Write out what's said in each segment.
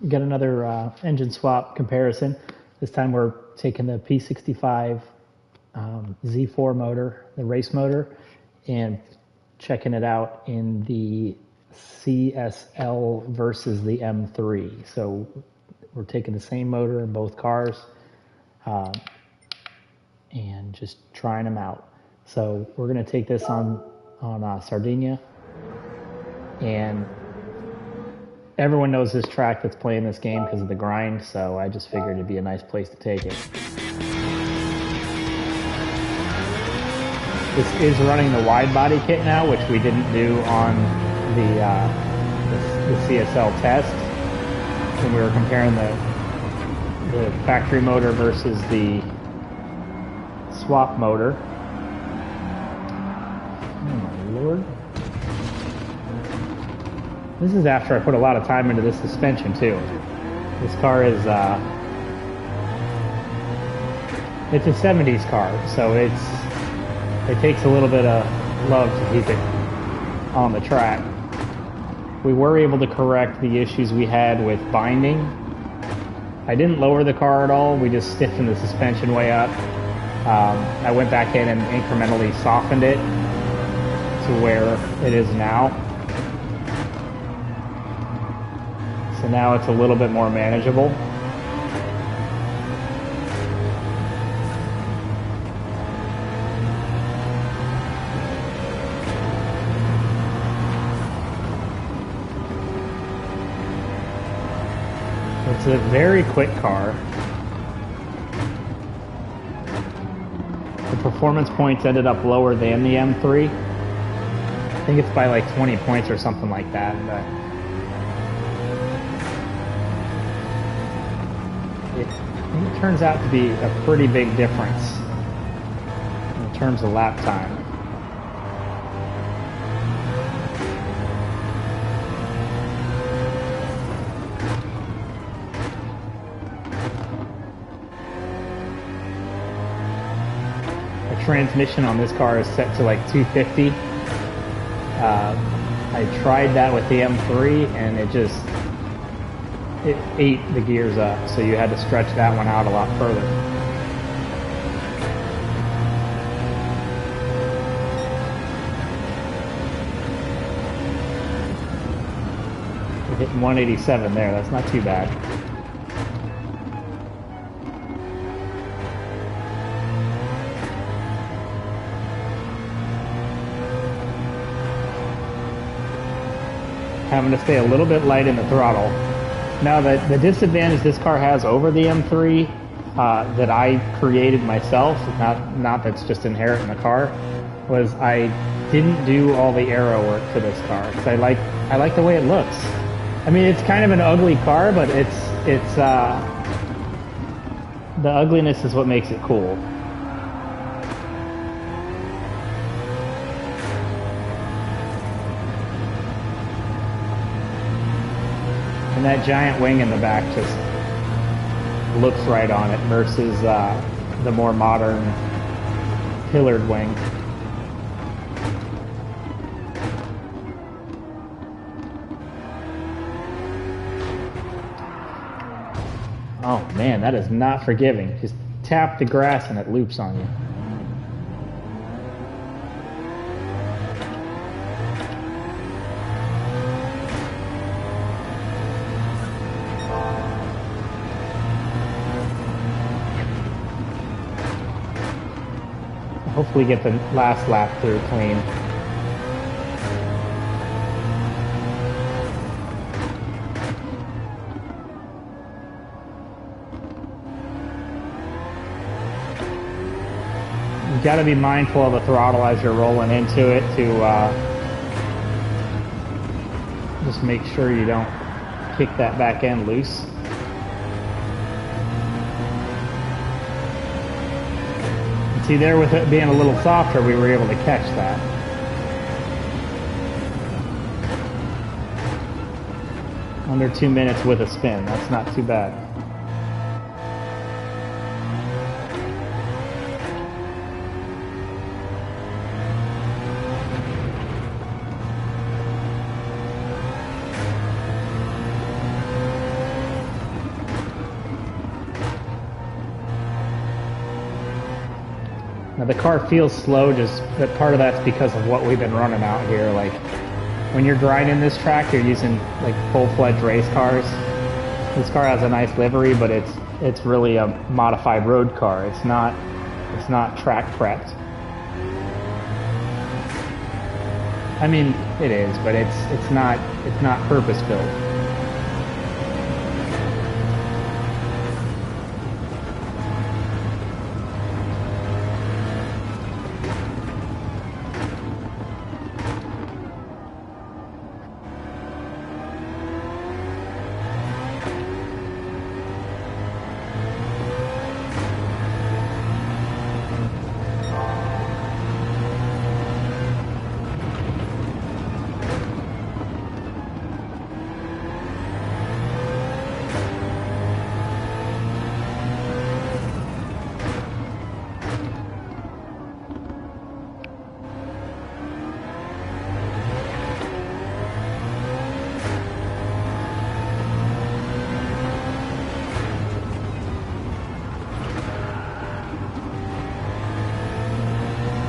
Got another engine swap comparison. This time we're taking the P65 Z4 motor, the race motor, and checking it out in the CSL versus the M3. So we're taking the same motor in both cars and just trying them out. So we're going to take this on Sardinia, and everyone knows this track that's playing this game because of the grind, so I just figured it'd be a nice place to take it. This is running the wide body kit now, which we didn't do on the CSL test when we were comparing the factory motor versus the swap motor. Oh my lord. This is after I put a lot of time into this suspension too. This car is, it's a 70s car, so it takes a little bit of love to keep it on the track. We were able to correct the issues we had with binding. I didn't lower the car at all, we just stiffened the suspension way up. I went back in and incrementally softened it to where it is now. So now it's a little bit more manageable. It's a very quick car. The performance points ended up lower than the M3. I think it's by like 20 points or something like that. But it turns out to be a pretty big difference in terms of lap time. The transmission on this car is set to like 250. I tried that with the M3 and it ate the gears up, so you had to stretch that one out a lot further. We're hitting 187 there, that's not too bad. Having to stay a little bit light in the throttle. Now, the disadvantage this car has over the M3 that I created myself, not that's just inherent in the car, was I didn't do all the aero work for this car because I like the way it looks. I mean, it's kind of an ugly car, but it's the ugliness is what makes it cool. And that giant wing in the back just looks right on it versus the more modern pillared wing. Oh man, that is not forgiving. Just tap the grass and it loops on you. Hopefully get the last lap through clean. You've got to be mindful of the throttle as you're rolling into it to just make sure you don't kick that back end loose. See, there with it being a little softer, we were able to catch that. Under 2 minutes with a spin, that's not too bad. Now the car feels slow, but part of that's because of what we've been running out here. Like, when you're grinding this track, you're using like full-fledged race cars. This car has a nice livery, but it's really a modified road car. It's not track prepped. I mean, it is, but it's not purpose built.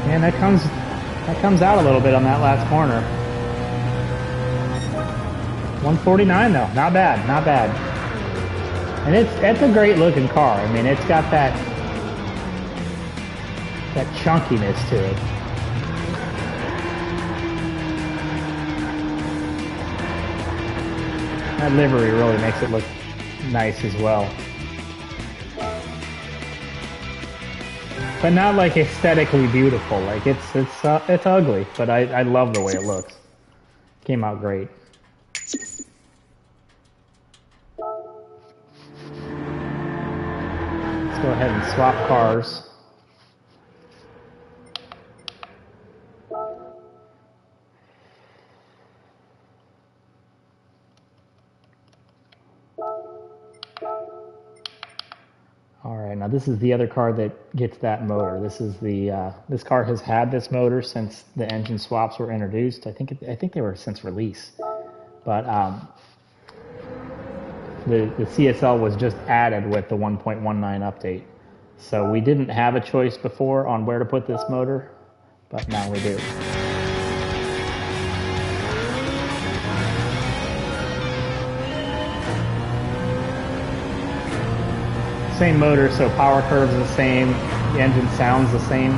And that comes out a little bit on that last corner. 149 though, not bad, not bad. And it's a great looking car. I mean, it's got that chunkiness to it. That livery really makes it look nice as well. But not like aesthetically beautiful. Like it's ugly, but I love the way it looks. Came out great. Let's go ahead and swap cars. All right, now this is the other car that gets that motor. This is this car has had this motor since the engine swaps were introduced. I think they were since release, but the CSL was just added with the 1.19 update. So we didn't have a choice before on where to put this motor, but now we do. Same motor, so power curve's the same, the engine sounds the same.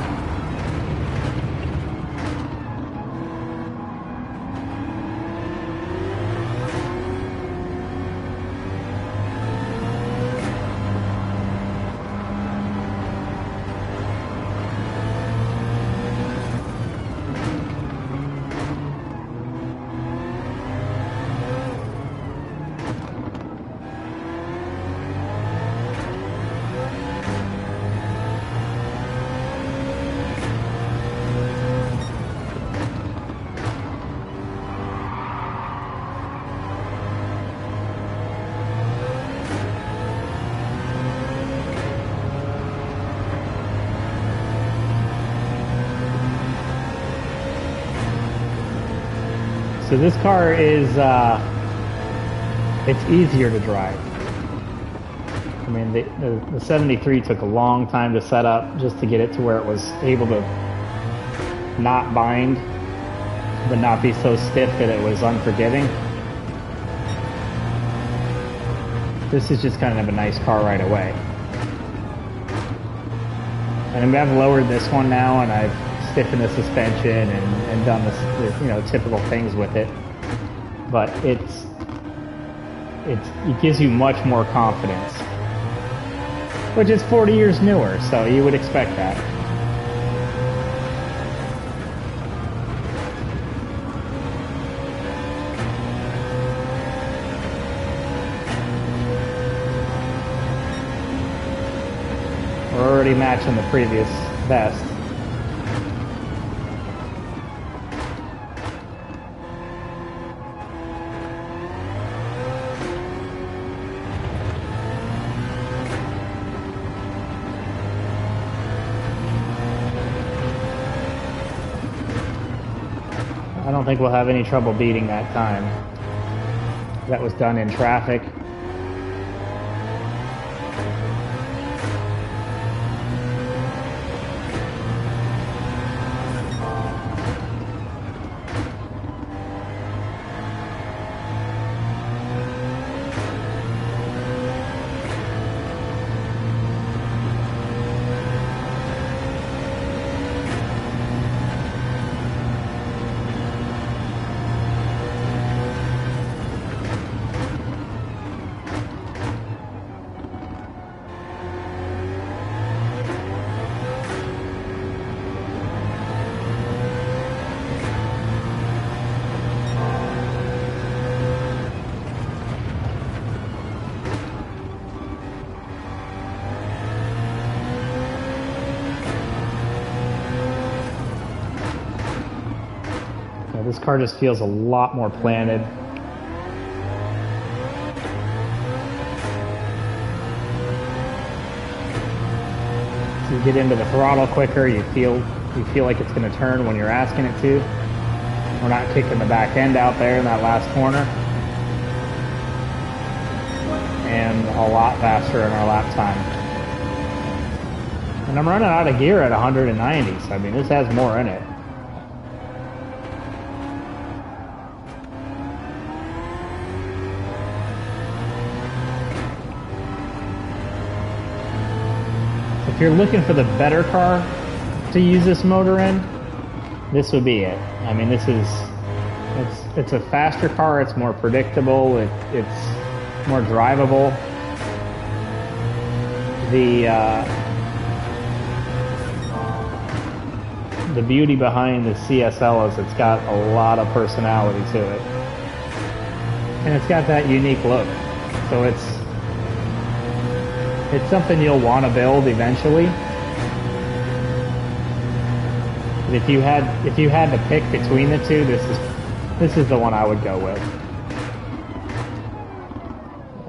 So this car is, it's easier to drive. I mean, the 73 took a long time to set up just to get it to where it was able to not bind, but not be so stiff that it was unforgiving. This is just kind of a nice car right away. And I've lowered this one now, and I've stiffened the suspension and done this, you know, typical things with it. But it gives you much more confidence, which is 40 years newer, so you would expect that. We're already matching the previous best. I don't think we'll have any trouble beating that time. That was done in traffic. This car just feels a lot more planted. So you get into the throttle quicker, you feel like it's going to turn when you're asking it to. We're not kicking the back end out there in that last corner. And a lot faster in our lap time. And I'm running out of gear at 190, so I mean, this has more in it. If you're looking for the better car to use this motor in, this would be it. I mean, it's a faster car, it's more predictable, it's more drivable. The beauty behind the CSL is it's got a lot of personality to it. And it's got that unique look. So it's something you'll want to build eventually. But if you had to pick between the two, this is the one I would go with.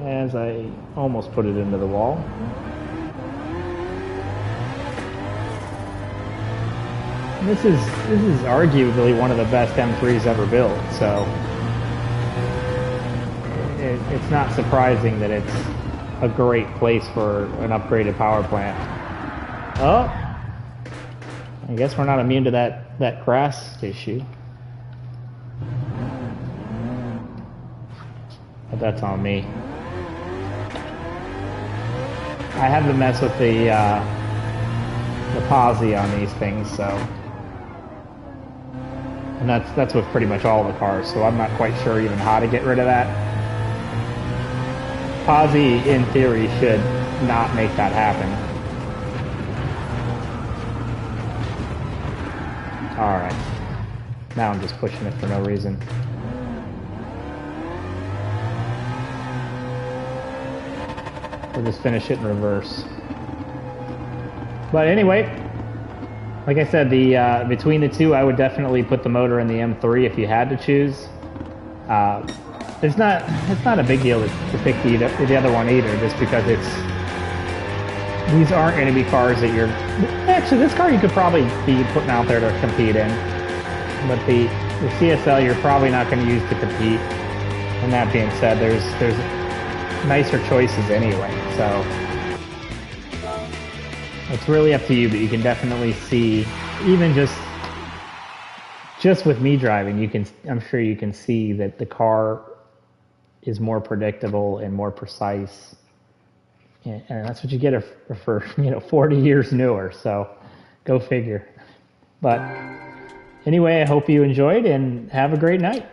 As I almost put it into the wall. This is arguably one of the best M3s ever built, so it's not surprising that it's a great place for an upgraded power plant. Oh, I guess we're not immune to that crash issue. But that's on me. I have to mess with the posi on these things, so. And that's with pretty much all the cars, so I'm not quite sure even how to get rid of that. Posi, in theory, should not make that happen. Alright. Now I'm just pushing it for no reason. We'll just finish it in reverse. But anyway, like I said, between the two, I would definitely put the motor in the M3 if you had to choose. It's not a big deal to pick the other one either, just because these aren't going to be cars that you're... Actually, this car you could probably be putting out there to compete in. But the CSL you're probably not going to use to compete. And that being said, there's nicer choices anyway, so it's really up to you, but you can definitely see, even just with me driving, I'm sure you can see that the car is more predictable and more precise, and that's what you get for 40 years newer, so go figure. But anyway, I hope you enjoyed and have a great night.